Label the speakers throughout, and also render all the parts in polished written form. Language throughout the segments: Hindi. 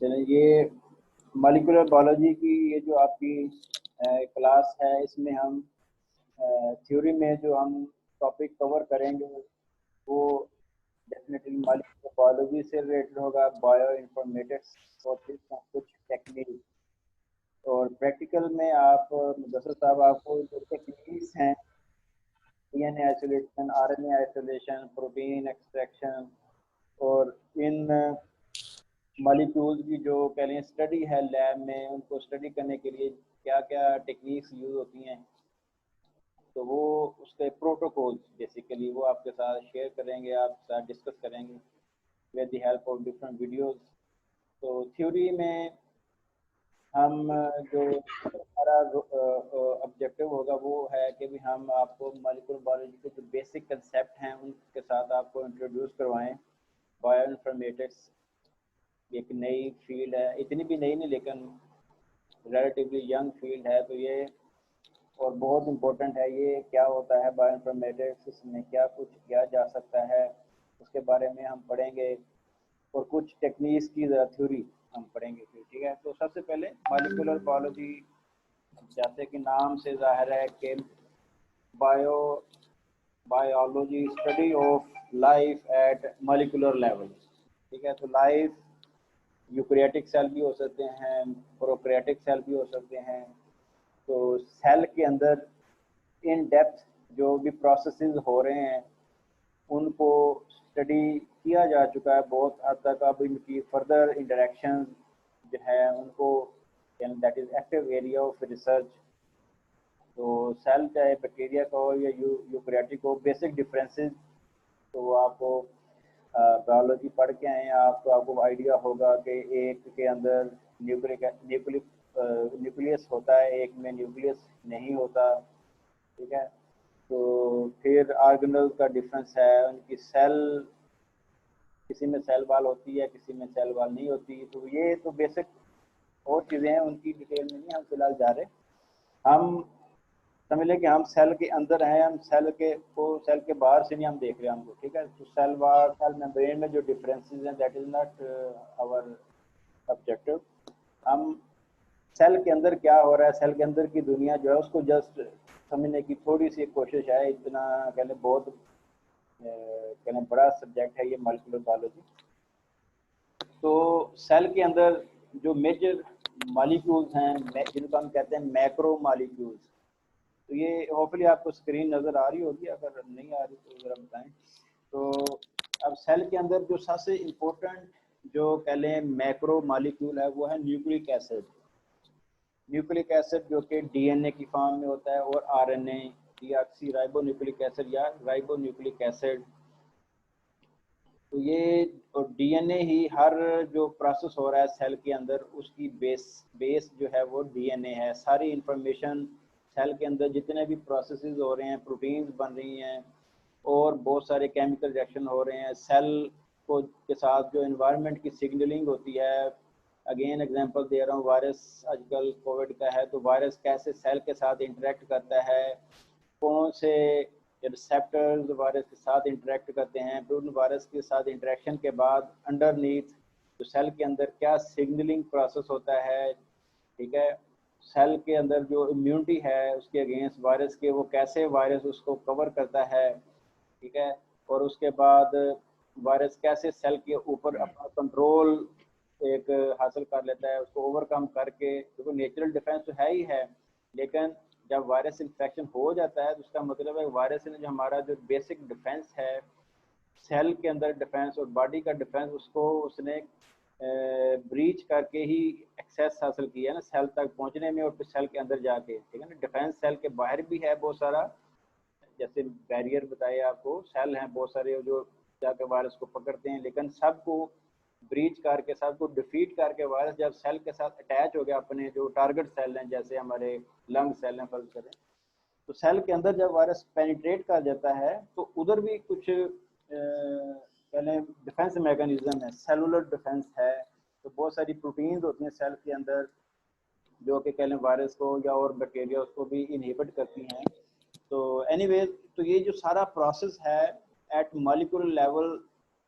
Speaker 1: चलिए, ये मॉलिक्यूलर बायोलॉजी की ये जो आपकी क्लास है, इसमें हम थ्योरी में जो हम टॉपिक कवर करेंगे वो डेफिनेटली मॉलिक्यूलर बायोलॉजी से रिलेटेड होगा, बायो इन्फॉर्मेटिक्स और फिर कुछ टेक्निक। और प्रैक्टिकल में आप मुदस्सर साहब आपको जो टेक्निक्स हैं, DNA isolation, RNA isolation, protein extraction और इन मॉलिक्यूल्स की जो कह लें स्टडी है लैब में, उनको स्टडी करने के लिए क्या क्या टेक्निक्स यूज होती हैं, तो वो उसके प्रोटोकॉल्स बेसिकली वो आपके साथ शेयर करेंगे, आपके साथ डिस्कस करेंगे with the help of different videos. तो थ्योरी में हम जो हमारा ऑब्जेक्टिव होगा वो है कि भी हम आपको मॉलिक्यूलर बायोलॉजी के जो बेसिक कंसेप्ट हैं उनके साथ आपको इंट्रोड्यूस करवाएं। बायो इन्फॉर्मेटिक्स एक नई फील्ड है, इतनी भी नई नहीं लेकिन रिलेटिवली यंग फील्ड है, तो ये और बहुत इम्पोर्टेंट है। ये क्या होता है बायो इन्फॉर्मेटिक्स, इसमें क्या कुछ किया जा सकता है, उसके बारे में हम पढ़ेंगे। और कुछ टेक्निक्स की थ्योरी हम पढ़ेंगे फिर, ठीक है। तो सबसे पहले मॉलिक्यूलर बायोलॉजी, जैसे कि नाम से जाहिर है कि bio biology study of life at molecular level, ठीक है। तो लाइफ यूकैरियोटिक सेल भी हो सकते हैं, प्रोकैरियोटिक सेल भी हो सकते हैं। तो सेल के अंदर इन डेप्थ जो भी प्रोसेसेस हो रहे हैं उनको स्टडी किया जा चुका है बहुत हद तक। अब इनकी फर्दर इंटरेक्शन जो है उनको, that is active area of research. तो सेल चाहे बैक्टीरिया का हो या यूकैरियोटिक हो, बेसिक डिफरेंसेस तो वो आपको बायोलॉजी पढ़ के आए हैं आप, तो आपको आइडिया होगा कि एक के अंदर न्यूक्लियस होता है, एक में न्यूक्लियस नहीं होता, ठीक है। तो फिर ऑर्गेनल का डिफरेंस है, उनकी सेल, किसी में सेल वाल होती है, किसी में सेल वाल नहीं होती। तो ये तो बेसिक और चीज़ें हैं, उनकी डिटेल में नहीं हम फिलहाल जा रहे। हम समझ लें कि हम सेल के अंदर हैं, हम सेल के को सेल के बाहर से नहीं हम देख रहे हैं हमको, ठीक है। तो सेल वाल, सेल मेम्ब्रेन में जो डिफरेंसेस हैं, that is not our objective. हम सेल के अंदर क्या हो रहा है, सेल के अंदर की दुनिया जो है उसको जस्ट समझने की थोड़ी सी कोशिश है। इतना कह लें बहुत कह लें बड़ा सब्जेक्ट है ये मॉलिक्यूलर बायोलॉजी। तो सेल के अंदर जो मेजर मॉलिक्यूल्स हैं जिनको हम कहते हैं मैक्रो मॉलिक्यूल्स, तो ये होपफुली आपको स्क्रीन नज़र आ रही होगी, अगर नहीं आ रही तो ज़रा बताएं। तो अब सेल के अंदर जो सबसे इम्पोर्टेंट जो कह लें मैक्रो मॉलिक्यूल है वो है न्यूक्लिक एसिड। न्यूक्लिक एसिड जो कि डीएनए की फॉर्म में होता है, और RNA, deoxy ribo nucleic acid या राइबो न्यूक्लिक एसिड। तो ये और डीएनए ही हर जो प्रोसेस हो रहा है सेल के अंदर उसकी बेस जो है वो डीएनए है। सारी इंफॉर्मेशन सेल के अंदर जितने भी प्रोसेसेस हो रहे हैं, प्रोटीन्स बन रही हैं और बहुत सारे केमिकल रिएक्शन हो रहे हैं सेल को के साथ, जो एनवायरनमेंट की सिग्नलिंग होती है। अगेन एग्जांपल दे रहा हूँ, वायरस आजकल कोविड का है, तो वायरस कैसे सेल के साथ इंटरेक्ट करता है, कौन से रिसेप्टर्स वायरस के साथ इंटरेक्ट करते हैं, फिर उन वायरस के साथ इंटरेक्शन के बाद अंडरनीथ तो सेल के अंदर क्या सिग्नलिंग प्रोसेस होता है, ठीक है। सेल के अंदर जो इम्यूनिटी है उसके अगेंस्ट वायरस के, वो कैसे वायरस उसको कवर करता है, ठीक है। और उसके बाद वायरस कैसे सेल के ऊपर अपना कंट्रोल एक हासिल कर लेता है, उसको ओवरकम करके। क्योंकि नेचुरल डिफेंस तो है ही है, लेकिन जब वायरस इन्फेक्शन हो जाता है तो उसका मतलब है वायरस ने जो हमारा जो बेसिक डिफेंस है सेल के अंदर डिफेंस और बॉडी का डिफेंस, उसको उसने ब्रीच करके ही एक्सेस हासिल किया ना सेल तक पहुंचने में, और फिर सेल के अंदर जाके, ठीक है ना। डिफेंस सेल के बाहर भी है बहुत सारा, जैसे बैरियर बताए आपको, सेल हैं बहुत सारे जो जाकर वायरस को पकड़ते हैं, लेकिन सबको ब्रीच करके, सबको डिफीट करके वायरस जब सेल के साथ अटैच हो गया, अपने जो टारगेट सेल हैं जैसे हमारे लंग सेल हैं फर्ज करें, तो सेल के अंदर जब वायरस पेनिट्रेट कर जाता है तो उधर भी कुछ पहले डिफेंस मैकेनिज्म है, सेलुलर डिफेंस है। तो बहुत सारी प्रोटीन्स होती हैं सेल के अंदर जो कि कह लें वायरस को या और बैक्टीरिया उसको भी इनहिबिट करती हैं। तो एनीवेज, तो ये जो सारा प्रोसेस है एट मॉलिक्यूलर लेवल,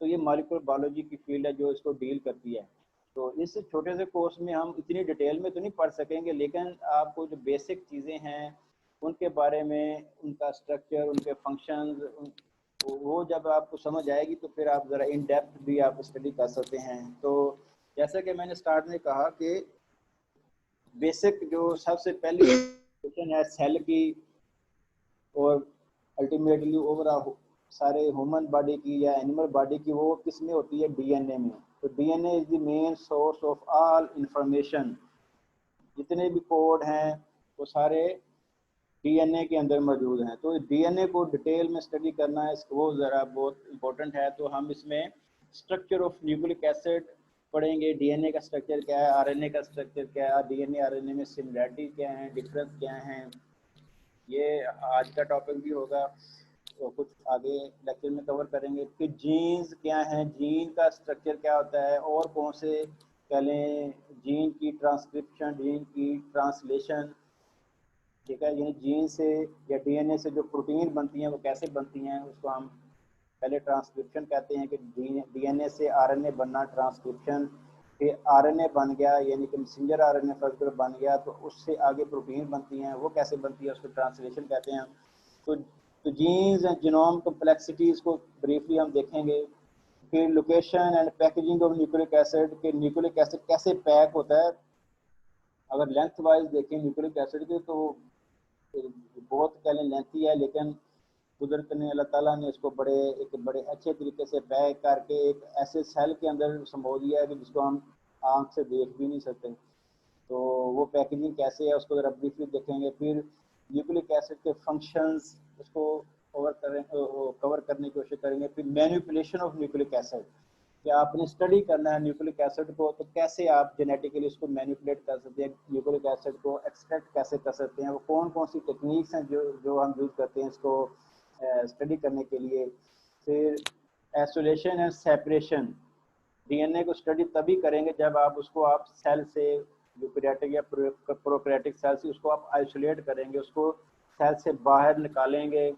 Speaker 1: तो ये मॉलिक्यूलर बायोलॉजी की फील्ड है जो इसको डील करती है। तो इस छोटे से कोर्स में हम इतनी डिटेल में तो नहीं पढ़ सकेंगे, लेकिन आपको जो बेसिक चीज़ें हैं उनके बारे में, उनका स्ट्रक्चर, उनके फंक्शंस, वो जब आपको समझ आएगी तो फिर आप ज़रा इन डेप्थ भी आप स्टडी कर सकते हैं। तो जैसा कि मैंने स्टार्ट में कहा कि बेसिक जो सबसे पहली क्वेश्चन है सेल की, और अल्टीमेटली ओवरऑल सारे ह्यूमन बॉडी की या एनिमल बॉडी की, वो किस में होती है? डीएनए में। तो DNA is the main source of all information. जितने भी कोड हैं वो सारे डीएनए के अंदर मौजूद हैं। तो डीएनए को डिटेल में स्टडी करना है, वो ज़रा बहुत इम्पोर्टेंट है। तो हम इसमें स्ट्रक्चर ऑफ न्यूक्लिक एसिड पढ़ेंगे, डीएनए का स्ट्रक्चर क्या है, आरएनए का स्ट्रक्चर क्या है, डीएनए आरएनए में सिमिलरिटी क्या है, डिफरेंस क्या है, ये आज का टॉपिक भी होगा। तो कुछ आगे लेक्चर में कवर करेंगे। फिर जीन्स क्या हैं, जीन का स्ट्रक्चर क्या होता है, और कौन से कह लें जीन की ट्रांसक्रिप्शन, जीन की ट्रांसलेशन, ठीक है, यानी जीन से या डीएनए से जो प्रोटीन बनती हैं वो कैसे बनती हैं, उसको हम पहले ट्रांसक्रिप्शन कहते हैं कि डीएनए से आरएनए बनना, ट्रांसक्रिप्शन। फिर आरएनए बन गया यानी कि मैसेंजर आरएनए फर्स्ट बन गया, तो उससे आगे प्रोटीन बनती हैं, वो कैसे बनती है उसको ट्रांसलेशन कहते हैं। तो जीन्स एंड जीनोम कम्प्लेक्सिटीज़ को ब्रीफली हम देखेंगे। फिर location and packaging of nucleic acid, के न्यूक्लिक एसिड कैसे पैक होता है। अगर लेंथ वाइज देखें न्यूक्लिक एसिड की तो बहुत कह लें लेंथी है, लेकिन कुदरत ने, अल्लाह ताला ने इसको बड़े अच्छे तरीके से पैक करके एक ऐसे सेल के अंदर संभो दिया है कि जिसको हम आँख से देख भी नहीं सकते। तो वो पैकेजिंग कैसे है उसको ज़रा ब्रीफली देखेंगे। फिर न्यूक्लिक एसिड के फंक्शंस, उसको कवर करने की कोशिश करेंगे। फिर मैनिपुलेशन ऑफ न्यूक्लिक एसिड, कि आपने स्टडी करना है न्यूक्लिक एसिड को, तो कैसे आप जेनेटिकली उसको मैनिपुलेट कर सकते हैं, न्यूक्लिक एसिड को एक्सट्रैक्ट कैसे कर सकते हैं, वो कौन कौन सी टेक्निक्स हैं जो हम यूज़ करते हैं इसको स्टडी करने के लिए। फिर आइसोलेशन एंड सेपरेशन, डीएनए को स्टडी तभी करेंगे जब आप उसको आप सेल से, यूकैरियोटिक या प्रोकैरियोटिक सेल से उसको आप आइसोलेट करेंगे, उसको सेल से बाहर निकालेंगे,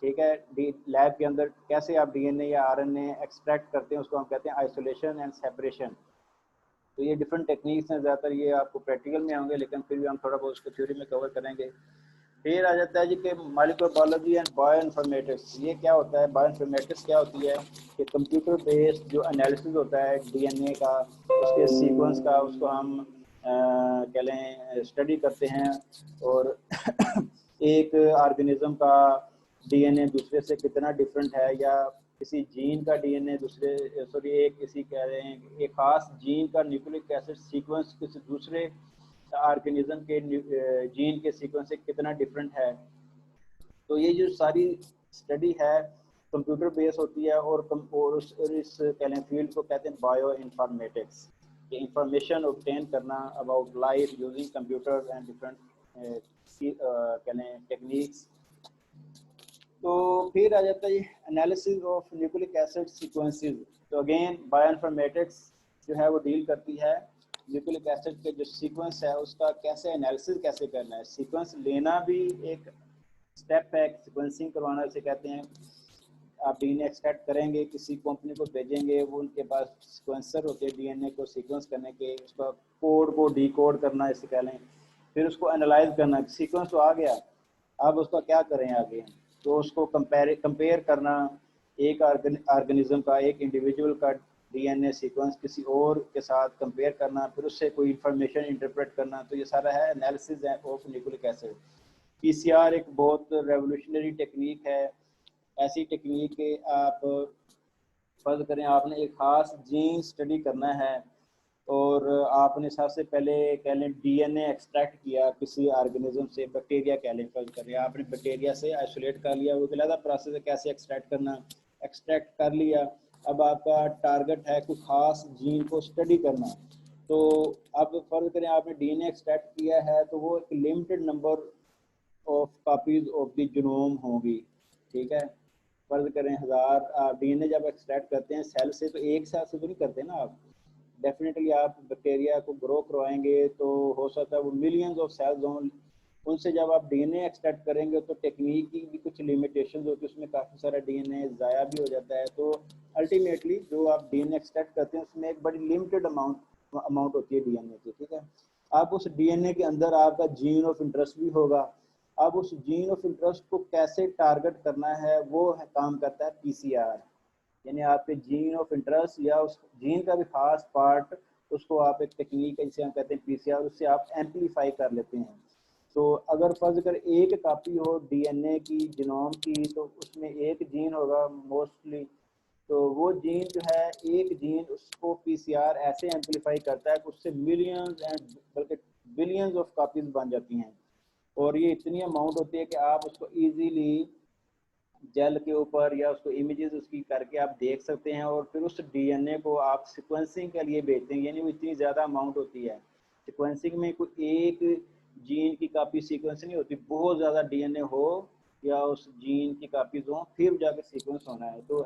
Speaker 1: ठीक है। लैब के अंदर कैसे आप डीएनए या आरएनए एक्सट्रैक्ट करते हैं उसको हम कहते हैं आइसोलेशन एंड सेपरेशन। तो ये डिफरेंट टेक्निक्स हैं, ज़्यादातर ये आपको प्रैक्टिकल में होंगे, लेकिन फिर भी हम थोड़ा बहुत उसको थ्योरी में कवर करेंगे। फिर आ जाता है जी कि मॉलिक्यूलर बायोलॉजी एंड बायोइन्फॉर्मेटिक्स। ये क्या होता है? बायोइन्फॉर्मेटिक्स क्या होती है कि कंप्यूटर बेस्ड जो एनालिसिस होता है डीएनए का, उसके सीक्वेंस का, उसको हम कह लें स्टडी करते हैं। और एक ऑर्गेनिज्म का डीएनए दूसरे से कितना डिफरेंट है, या किसी जीन का डीएनए दूसरे, सॉरी, एक किसी कह रहे हैं एक खास जीन का न्यूक्लिक एसिड सीक्वेंस किसी दूसरे ऑर्गेनिज्म के जीन के सीक्वेंस से कितना डिफरेंट है। तो ये जो सारी स्टडी है कंप्यूटर बेस होती है, और इस कह लें फील्ड को कहते हैं बायो इन्फॉर्मेटिक्स। ये इंफॉर्मेशन ऑब्टेन करना about life using computer and different कह लें टेक्निक्स। तो फिर आ जाता है analysis of nucleic acid sequences. तो अगेन बायोइन्फॉर्मेटिक्स जो है वो डील करती है न्यूक्लिक एसिड के जो सीक्वेंस है उसका कैसे एनालिसिस कैसे करना है। सीक्वेंस लेना भी एक स्टेप है, सीक्वेंसिंग करवाना उसे कहते हैं। आप डीएनए एक्सट्रैक्ट करेंगे, किसी कंपनी को भेजेंगे, वो उनके पास सीक्वेंसर होते हैं डीएनए को सीक्वेंस करने के, उसका कोड को डिकोड करना इसे कह लें। फिर उसको एनालाइज करना, सीक्वेंस तो आ गया, अब उसका क्या करें आगे। तो उसको कंपेयर करना, एक ऑर्गेनिज्म का, एक इंडिविजुअल का डीएनए सीक्वेंस किसी और के साथ कंपेयर करना, फिर उससे कोई इंफॉर्मेशन इंटरप्रेट करना। तो ये सारा है analysis of nucleic acid. PCR एक बहुत रेवोल्यूशनरी टेक्निक है। ऐसी टेक्निक के आप फर्ज करें आपने एक ख़ास जीन स्टडी करना है, और आपने सबसे पहले कह लें डीएनए एक्सट्रैक्ट किया किसी ऑर्गेनिज्म से, बैक्टीरिया कह लें फर्ज करें, आपने बैक्टीरिया से आइसोलेट कर लिया, वो अलग प्रोसेस है कैसे एक्सट्रैक्ट करना, एक्सट्रैक्ट कर लिया। अब आपका टारगेट है कोई ख़ास जीन को स्टडी करना। तो अब फर्ज करें आपने डीएनए एक्सट्रैक्ट किया है, तो वो एक limited number of copies of the genome होंगी, ठीक है। फर्ज करें 1000 आप डीएनए जब एक्सट्रैक्ट करते हैं सेल से, तो एक सेल से तो नहीं करते ना आप, डेफिनेटली आप बैक्टीरिया को ग्रो करवाएंगे तो हो सकता है वो मिलियंस ऑफ सेल्स हों। उनसे जब आप डीएनए एक्सट्रैक्ट करेंगे तो टेक्निक की भी कुछ लिमिटेशंस होती है, उसमें काफ़ी सारा डीएनए ज़ाया भी हो जाता है। तो अल्टीमेटली जो आप डीएनए एक्सट्रैक्ट करते हैं उसमें एक बड़ी लिमिटेड अमाउंट अमाउंट होती है डीएनए की, ठीक है। अब उस डीएनए के अंदर आपका जीन ऑफ इंटरेस्ट भी होगा। अब उस जीन ऑफ इंटरेस्ट को कैसे टारगेट करना है वो है, काम करता है पीसीआर, यानी आपके जीन ऑफ इंटरेस्ट या उस जीन का भी खास पार्ट, उसको आप एक टेक्निक है जिसे हम कहते हैं पीसीआर, उससे आप एम्पलीफाई कर लेते हैं। तो अगर फर्ज कर एक कापी हो डीएनए की जीनोम की, तो उसमें एक जीन होगा मोस्टली, तो वो जीन जो है, एक जीन उसको पीसीआर ऐसे एम्पलीफाई करता है कि उससे मिलियंस एंड बल्कि बिलियंस ऑफ कॉपीज बन जाती हैं। और ये इतनी अमाउंट होती है कि आप उसको इजीली जेल के ऊपर या उसको इमेजेस उसकी करके आप देख सकते हैं, और फिर उस डीएनए को आप सिक्वेंसिंग के लिए भेजते हैं, यानी वो इतनी ज़्यादा अमाउंट होती है। सिक्वेंसिंग में कोई एक जीन की कापी सीक्वेंस नहीं होती, बहुत ज़्यादा डीएनए हो या उस जीन की कापीज हो फिर जाकर सीक्वेंस होना है। तो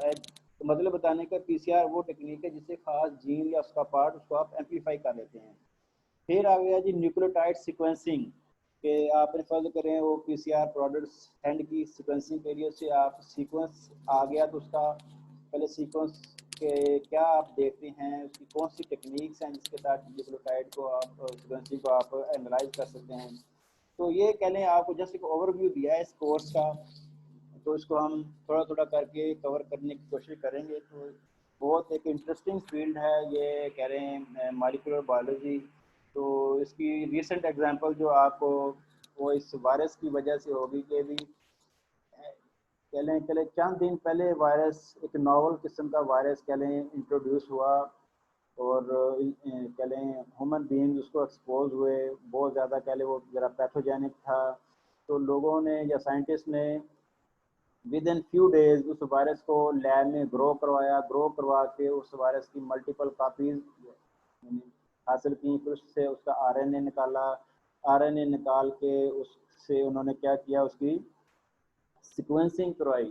Speaker 1: मतलब बताने का पीसीआर वो टेक्निक है जिससे खास जीन या उसका पार्ट उसको आप एम्पलीफाई कर लेते हैं। फिर आ गया जी न्यूक्लियोटाइड सीक्वेंसिंग, कि आपने फर्ज करें वो पीसीआर प्रोडक्ट्स सेंड की सीक्वेंसिंग के लिए, उससे आप सीक्वेंस आ गया तो उसका पहले सीक्वेंस के क्या आप देखते हैं, उसकी कौन सी टेक्निक्स हैं जिसके साथ न्यूक्लियोटाइड को आप सीक्वेंसिंग को आप एनालाइज कर सकते हैं। तो ये कह लें आपको जस्ट एक ओवरव्यू दिया है इस कोर्स का, तो इसको हम थोड़ा थोड़ा करके कवर करने की कोशिश करेंगे। तो बहुत एक इंटरेस्टिंग फील्ड है ये, कह रहे हैं मॉलिक्यूलर बायोलॉजी। तो इसकी रिसेंट एग्जांपल जो आपको वो इस वायरस की वजह से होगी कि भी कह लें चले चंद दिन पहले वायरस, एक नॉवल किस्म का वायरस कह लें इंट्रोड्यूस हुआ, और कह लें ह्यूमन बीइंग उसको एक्सपोज हुए, बहुत ज़्यादा कह लें वो ज़रा पैथोजेनिक था। तो लोगों ने या साइंटिस्ट ने विद इन फ्यू डेज उस वायरस को लैब में ग्रो करवाया, ग्रो करवा के उस वायरस की मल्टीपल कापीज हासिल की, फिर उससे उसका आरएनए निकाला, आरएनए निकाल के उससे उन्होंने क्या किया, उसकी सिक्वेंसिंग करवाई,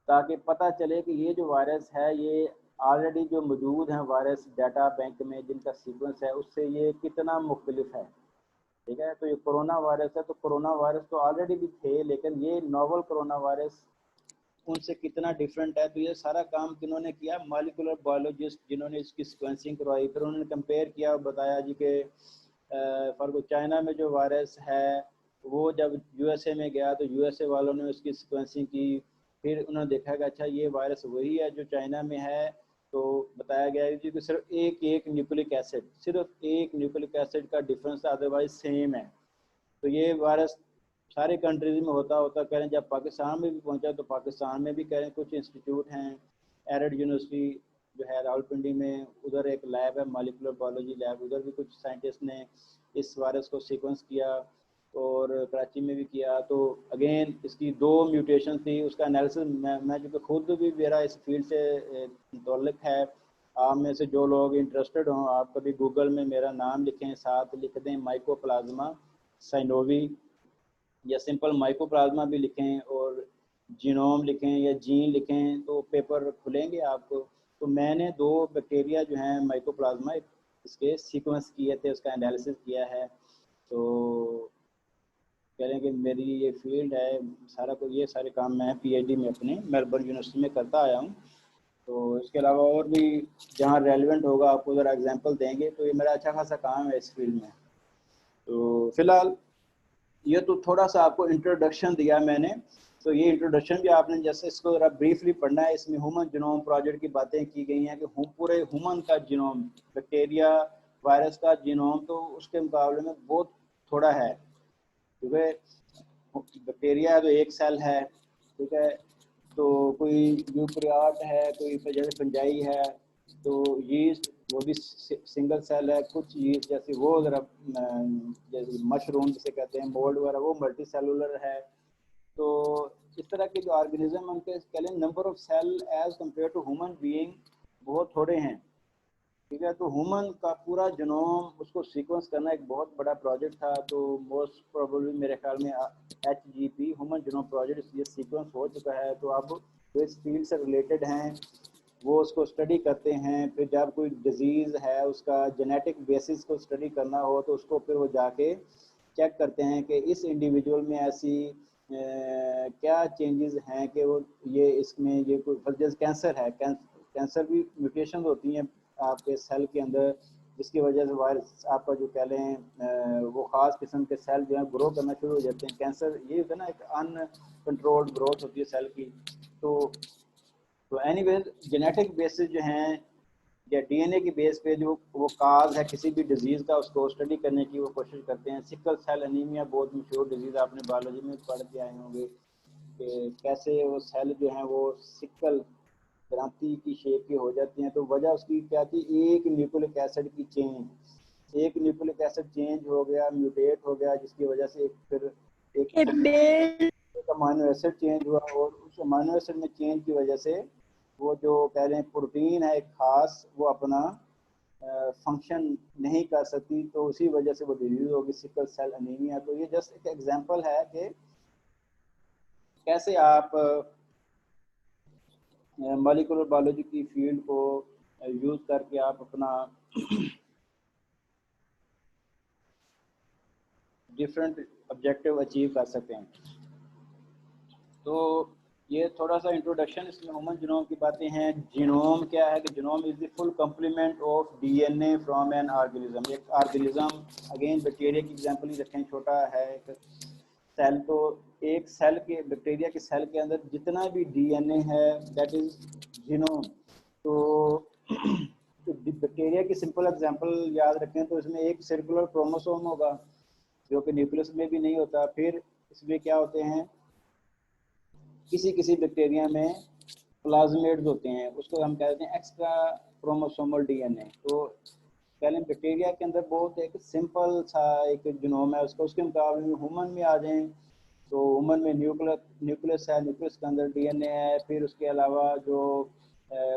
Speaker 1: ताकि पता चले कि ये जो वायरस है ये ऑलरेडी जो मौजूद हैं वायरस डाटा बैंक में जिनका सीक्वेंस है उससे ये कितना मुख्तलिफ है, ठीक है। तो ये कोरोना वायरस है, तो कोरोना वायरस तो ऑलरेडी भी थे, लेकिन ये नोवल कोरोना वायरस उनसे कितना डिफरेंट है। तो ये सारा काम किन्होंने किया, मॉलिक्यूलर बायोलॉजिस्ट जिन्होंने इसकी सिक्वेंसिंग करवाई, फिर उन्होंने कंपेयर किया और बताया जी कि फॉर चाइना में जो वायरस है वो जब यूएसए में गया तो यूएसए वालों ने उसकी सिक्वेंसिंग की, फिर उन्होंने देखा कि अच्छा ये वायरस वही है जो चाइना में है। तो बताया गया जी कि सिर्फ एक न्यूक्लिक एसिड, सिर्फ एक न्यूक्लिक एसिड का डिफरेंस, अदरवाइज सेम है। तो ये वायरस सारे कंट्रीज में होता होता कह रहे हैं, जब पाकिस्तान में भी पहुंचा तो पाकिस्तान में भी कह रहे हैं कुछ इंस्टीट्यूट हैं, एरड यूनिवर्सिटी जो है रावलपिंडी में, उधर एक लैब है मॉलिक्यूलर बायोलॉजी लैब, उधर भी कुछ साइंटिस्ट ने इस वायरस को सीक्वेंस किया, और कराची में भी किया। तो अगेन इसकी 2 म्यूटेशन थी, उसका एनालिसिस मैं जो कि खुद भी मेरा इस फील्ड से ताल्लुक़ है, आप में से जो लोग इंटरेस्टेड हों आप कभी गूगल में मेरा नाम लिखें, साथ लिख दें माइकोप्लाज्मा साइनोवी, या सिंपल माइकोप्लाज्मा भी लिखें और जीनोम लिखें या जीन लिखें तो पेपर खुलेंगे आपको। तो मैंने 2 बैक्टीरिया जो हैं माइकोप्लाज्मा इसके सीक्वेंस किए थे, उसका एनालिसिस किया है। तो कह रहे हैं कि मेरी ये फील्ड है, सारा को ये सारे काम मैं पीएचडी में अपने मेलबर्न यूनिवर्सिटी में करता आया हूँ। तो इसके अलावा और भी जहाँ रेलिवेंट होगा आपको ज़रा एग्जांपल देंगे। तो ये मेरा अच्छा खासा काम है इस फील्ड में। तो फिलहाल ये तो थोड़ा सा आपको इंट्रोडक्शन दिया मैंने। तो ये इंट्रोडक्शन भी आपने जैसे इसको ज़रा ब्रीफली पढ़ना है, इसमें ह्यूमन जीनोम प्रोजेक्ट की बातें की गई हैं कि पूरे ह्यूमन का जीनोम, बैक्टीरिया वायरस का जीनोम तो उसके मुकाबले में बहुत थोड़ा है, क्योंकि बैक्टीरिया तो एक सेल है, ठीक है। तो कोई यूकैरियोट है, कोई जैसे फंजाई है, तो यीस्ट वो भी सिंगल सेल है, कुछ यीस्ट जैसे वो ज़रा जैसे मशरूम जिसे कहते हैं, मोल्ड वगैरह, वो मल्टी सेलुलर है। तो इस तरह के जो ऑर्गेनिज्म उनके कह लें number of cell as compare to human being बहुत थोड़े हैं, ठीक है। तो ह्यूमन का पूरा जीनोम उसको सीक्वेंस करना एक बहुत बड़ा प्रोजेक्ट था। तो मोस्ट प्रोबेबली मेरे ख्याल में HGP ह्यूमन जीनोम प्रोजेक्ट ये सीक्वेंस हो चुका है। तो अब जो इस फील्ड से रिलेटेड हैं वो उसको स्टडी करते हैं, फिर जब कोई डिजीज़ है उसका जेनेटिक बेसिस को स्टडी करना हो तो उसको फिर वो जाके चेक करते हैं कि इस इंडिविजुअल में ऐसी क्या चेंजेस हैं कि वो ये इसमें ये कोई जैसे कैंसर है, कैंसर भी म्यूटेशन होती हैं आपके सेल के अंदर, जिसकी वजह से वायरस आपका जो कह लें वो ख़ास किस्म के सेल जो है ग्रो करना शुरू हो जाते हैं। कैंसर ये होता है ना, एक अनकंट्रोल्ड ग्रोथ होती है सेल की। तो एनीवेज जेनेटिक बेसिस जो हैं या डीएनए की बेस पे जो वो काज है किसी भी डिजीज़ का, उसको स्टडी करने की वो कोशिश करते हैं। सिकल सेल एनीमिया बहुत मशहूर डिजीज़, आपने बायोलॉजी में पढ़ के आए होंगे कि कैसे वो सेल जो हैं वो सिकल क्रांति की शेप की हो जाती हैं। तो वजह उसकी क्या थी, एक न्यूक्लिक एसिड की चेंज, एक न्यूक्लिक एसिड चेंज हो गया, म्यूटेट हो गया, जिसकी वजह से एक अमाइनो एसिड चेंज हुआ, और उस अमाइनो एसिड में चेंज की वजह से वो जो कह रहे हैं प्रोटीन है एक खास, वो अपना फंक्शन नहीं कर सकती, तो उसी वजह से वो डिजीज होगी सिकल सेल एनीमिया। तो ये जस्ट एक एग्जांपल है कि कैसे आप मॉलिक्यूलर बायोलॉजी की फील्ड को यूज करके आप अपना डिफरेंट ऑब्जेक्टिव अचीव कर सकते हैं। तो ये थोड़ा सा इंट्रोडक्शन, इसमें ह्यूमन जीनोम की बातें हैं। जीनोम क्या है कि genome is the full complement of DNA from an organism. एक ऑर्गेनिज्म, अगेन बैक्टीरिया की एग्जांपल ही रखें, छोटा है एक सेल, तो एक सेल के, बैक्टीरिया के सेल के अंदर जितना भी डीएनए है दैट इज जीनोम। तो बैक्टीरिया की सिंपल एग्जांपल याद रखें तो इसमें एक सर्कुलर क्रोमोसोम होगा जो कि न्यूक्लियस में भी नहीं होता। फिर इसमें क्या होते हैं, किसी किसी बैक्टीरिया में प्लाज्मेट्स होते हैं, उसको हम कहते हैं एक्स्ट्रा क्रोमोसोमल डीएनए। तो पहले बैक्टीरिया के अंदर बहुत एक सिंपल सा एक जीनोम है उसका। उसके मुकाबले में ह्यूमन में आ जाएं तो ह्यूमन में न्यूक्लियस है, न्यूक्लियस के अंदर डीएनए है। फिर उसके अलावा जो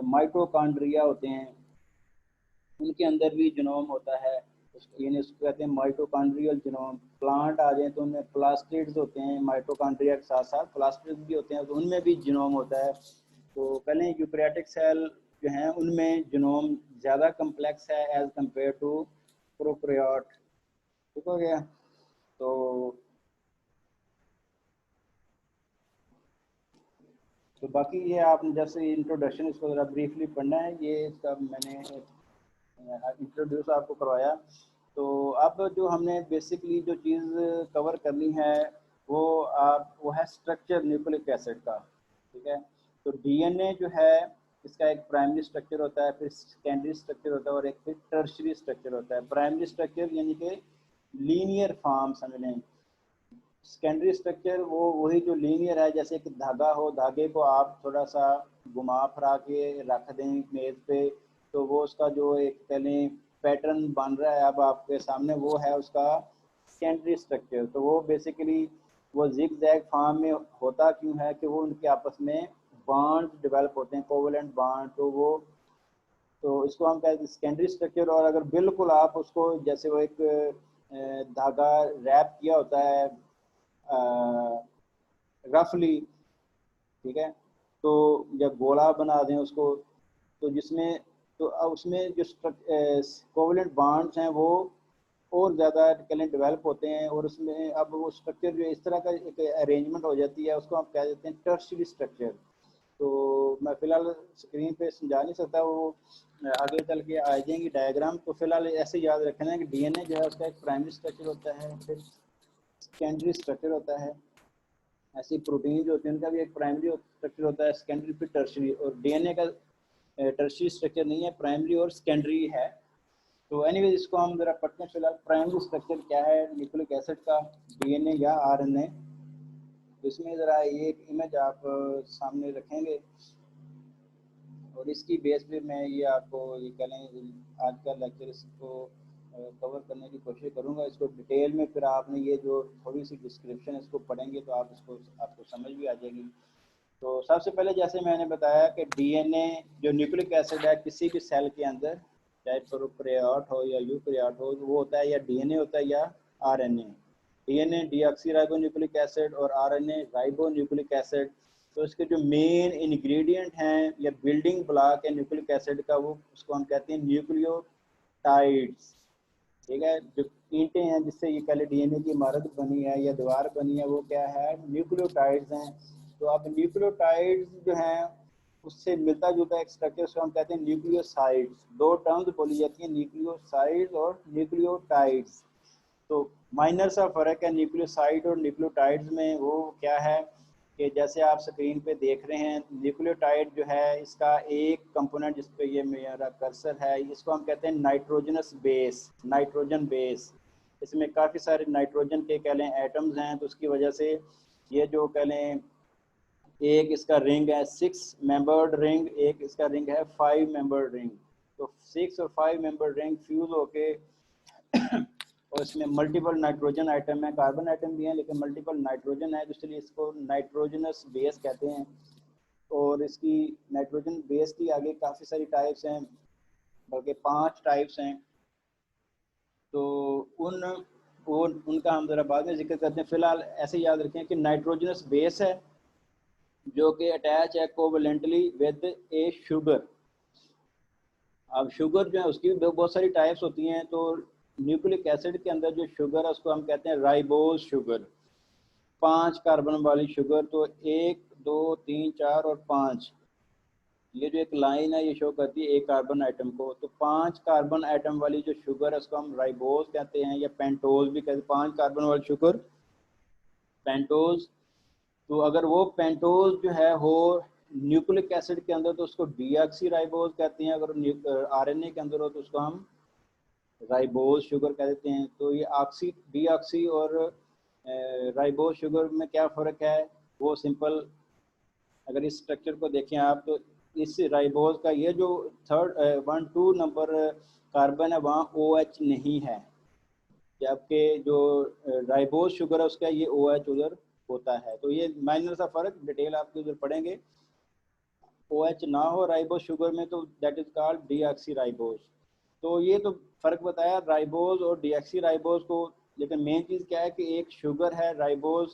Speaker 1: माइटोकॉन्ड्रिया होते हैं उनके अंदर भी जीनोम होता है, यानी उसको कहते हैं माइटोकॉन्ड्रियल जीनोम। प्लांट आ जाए तो उनमें प्लास्टिड्स होते हैं, माइटोकॉन्ड्रिया के साथ साथ प्लास्टिड्स भी होते हैं, तो उनमें भी जीनोम होता है। तो पहले यूकैरियोटिक सेल जो हैं उनमें जीनोम ज़्यादा कम्प्लेक्स है एज कम्पेयर टू प्रोकैरियोट। ठीक हो गया। तो बाकी ये आपने जैसे इंट्रोडक्शन इसको ज़रा ब्रीफली पढ़ना है, ये इसका मैंने इंट्रोड्यूस आपको करवाया। तो अब जो हमने बेसिकली जो चीज़ कवर करनी है वो है स्ट्रक्चर न्यूक्लिक एसिड का। ठीक है। तो डीएनए जो है इसका एक प्राइमरी स्ट्रक्चर होता है, फिर सेकेंडरी स्ट्रक्चर होता है, और एक फिर टर्शियरी स्ट्रक्चर होता है। प्राइमरी स्ट्रक्चर यानी कि लीनियर फॉर्म समझ लें। सेकेंडरी स्ट्रक्चर वो वही जो लीनियर है, जैसे कि धागा हो, धागे को आप थोड़ा सा घुमा फिरा के रख दें मेज पे, तो वो उसका जो एक पहले पैटर्न बन रहा है अब आपके सामने, वो है उसका सेकेंडरी स्ट्रक्चर। तो वो बेसिकली वो जिग जैग फॉर्म में होता क्यों है कि वो उनके आपस में बॉन्ड डेवलप होते हैं, कोवलेंट बॉन्ड। तो इसको हम कहते हैं सेकेंडरी स्ट्रक्चर। और अगर बिल्कुल आप उसको जैसे वो एक धागा रैप किया होता है रफली, ठीक है, तो जब गोला बना दें उसको, तो जिसमें तो उसमें जो कोवलेंट बॉन्ड्स हैं वो और ज़्यादा कलें डेवलप होते हैं, और उसमें अब वो स्ट्रक्चर जो इस तरह का एक अरेंजमेंट हो जाती है, उसको हम कह देते हैं टर्शियरी स्ट्रक्चर। तो मैं फ़िलहाल स्क्रीन पे समझा नहीं सकता, वो आगे चल के आ जाएंगी डायग्राम। तो फिलहाल ऐसे याद रखना है कि डीएनए जो है उसका एक प्राइमरी स्ट्रक्चर होता है, फिर सेकेंडरी स्ट्रक्चर होता है। ऐसी प्रोटीन जो होते हैं उनका भी एक प्राइमरी स्ट्रक्चर होता है, सेकेंडरी फिर टर्शियरी। और डीएनए का टर्शियरी स्ट्रक्चर नहीं है, प्राइमरी और सेकेंडरी है। तो एनीवेज इसको हम जरा पढ़ते हैं। फिलहाल प्राइमरी स्ट्रक्चर क्या है न्यूक्लिक एसिड का, डीएनए या आरएनए। तो इसमें ज़रा ये एक इमेज आप सामने रखेंगे, और इसकी बेस पे मैं ये आपको ये कह लें आज का लेक्चर इसको कवर करने की कोशिश करूँगा इसको डिटेल में। फिर आपने ये जो थोड़ी सी डिस्क्रिप्शन इसको पढ़ेंगे तो आपको समझ भी आ जाएगी। तो सबसे पहले जैसे मैंने बताया कि डीएनए जो न्यूक्लिक एसिड है किसी भी सेल के अंदर, चाहे प्रोकैरियोट हो या यूकैरियोट हो, वो होता है या डीएनए होता है या आरएनए। डीएनए डीऑक्सीराइबोन्यूक्लिक एसिड और आरएनए राइबोन्यूक्लिक एसिड। तो इसके जो मेन इंग्रेडिएंट हैं या बिल्डिंग ब्लॉक है न्यूक्लिक एसिड का, वो उसको हम कहते हैं न्यूक्लियोटाइड्स। ठीक है। जो ईंटें हैं जिससे ये पहले डीएनए की इमारत बनी है या दीवार बनी है, वो क्या है, न्यूक्लियोटाइड्स हैं। तो अब न्यूक्लियोटाइड्स जो हैं उससे मिलता जुलता एक स्ट्रक्चर को हम कहते हैं न्यूक्लियोसाइड्स। दो टर्म्स बोली जाती हैं, न्यूक्लियोसाइड्स और न्यूक्लियोटाइड्स। तो माइनर सा फ़र्क है न्यूक्लियोसाइड और न्यूक्लियोटाइड्स में। वो क्या है कि जैसे आप स्क्रीन पे देख रहे हैं, न्यूक्लियोटाइड जो है इसका एक कंपोनेंट जिस पे ये मेरा कर्सर है, इसको हम कहते हैं नाइट्रोजनस बेस, नाइट्रोजन बेस। इसमें काफ़ी सारे नाइट्रोजन के कह लें एटम्स हैं, तो उसकी वजह से ये जो कह लें एक इसका रिंग है 6 मेंबर्ड रिंग, एक इसका रिंग है 5 मेंबर्ड रिंग। तो 6 और 5 मेंबर्ड रिंग फ्यूज होके और इसमें मल्टीपल नाइट्रोजन आइटम है, कार्बन आइटम भी हैं लेकिन मल्टीपल नाइट्रोजन है, तो इसलिए इसको नाइट्रोजनस बेस कहते हैं। और इसकी नाइट्रोजन बेस की आगे काफ़ी सारी टाइप्स हैं, बल्कि 5 टाइप्स हैं। तो उनका हम ज़रा बाद में जिक्र करते हैं। फिलहाल ऐसे याद रखें कि नाइट्रोजनस बेस है जो कि अटैच है कोवलेंटली विद ए शुगर। अब शुगर जो है उसकी भी बहुत सारी टाइप्स होती हैं। तो न्यूक्लिक एसिड के अंदर जो शुगर है उसको हम कहते हैं राइबोज शुगर, 5 कार्बन वाली शुगर। तो 1, 2, 3, 4 और 5, ये जो एक लाइन है ये शो करती है एक कार्बन आइटम को। तो 5 कार्बन आइटम वाली जो शुगर है उसको हम राइबोज कहते हैं या पेंटोज भी कहते हैं। 5 कार्बन वाली शुगर पेंटोज। तो अगर वो पेंटोज जो है हो न्यूक्लिक एसिड के अंदर तो उसको डीऑक्सी राइबोज कहते हैं। अगर आरएनए के अंदर हो तो उसको हम राइबोज शुगर कह देते हैं। तो ये ऑक्सी डीऑक्सी और राइबोज शुगर में क्या फ़र्क है, वो सिंपल अगर इस स्ट्रक्चर को देखें आप, तो इस राइबोज का ये जो 1, 2 नंबर कार्बन है वहाँ OH नहीं है, जबकि जो राइबोज शुगर है उसका ये OH उधर होता है। तो ये माइनर सा फ़र्क, डिटेल आपके उधर पढ़ेंगे। OH ना हो राइबोज शुगर में तो that is called deoxy ribose. तो ये तो फ़र्क बताया राइबोज और डीऑक्सी राइबोज को। लेकिन मेन चीज़ क्या है कि एक शुगर है राइबोज